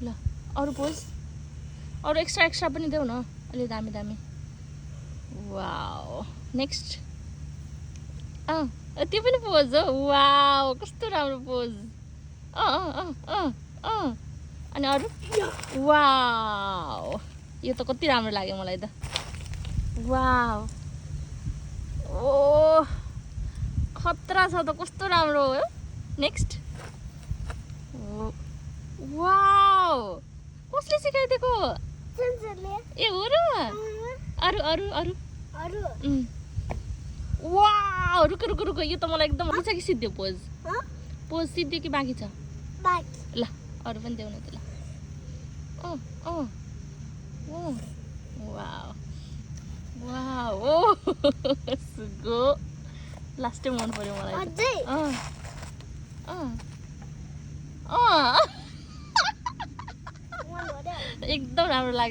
ल अरू पोज अरू एक्स्ट्रा पनि देऊ न अलि दामी दामी वाउ नेक्स्ट त्यो पनि पोज हो वाउ कस्तो राम्रो पोज अनि अरू वाउ यो त कति राम्रो लाग्यो मलाई त वाउ ओ खतरा छ त कस्तो राम्रो हो नेक्स्ट वाउ कसले सिकाइदिएको ए हो र अरू अरू अरू वाउ रुक रुक रुक यो त मलाई एकदम आउँछ कि सिद्धो पोज पोज सिद्धो कि बाँकी छ ल अरू पनि देऊ न त ल वाउ वाउ ओ सुगो लास्टै मन पर्यो मलाई एकदम राम्रो लाग्यो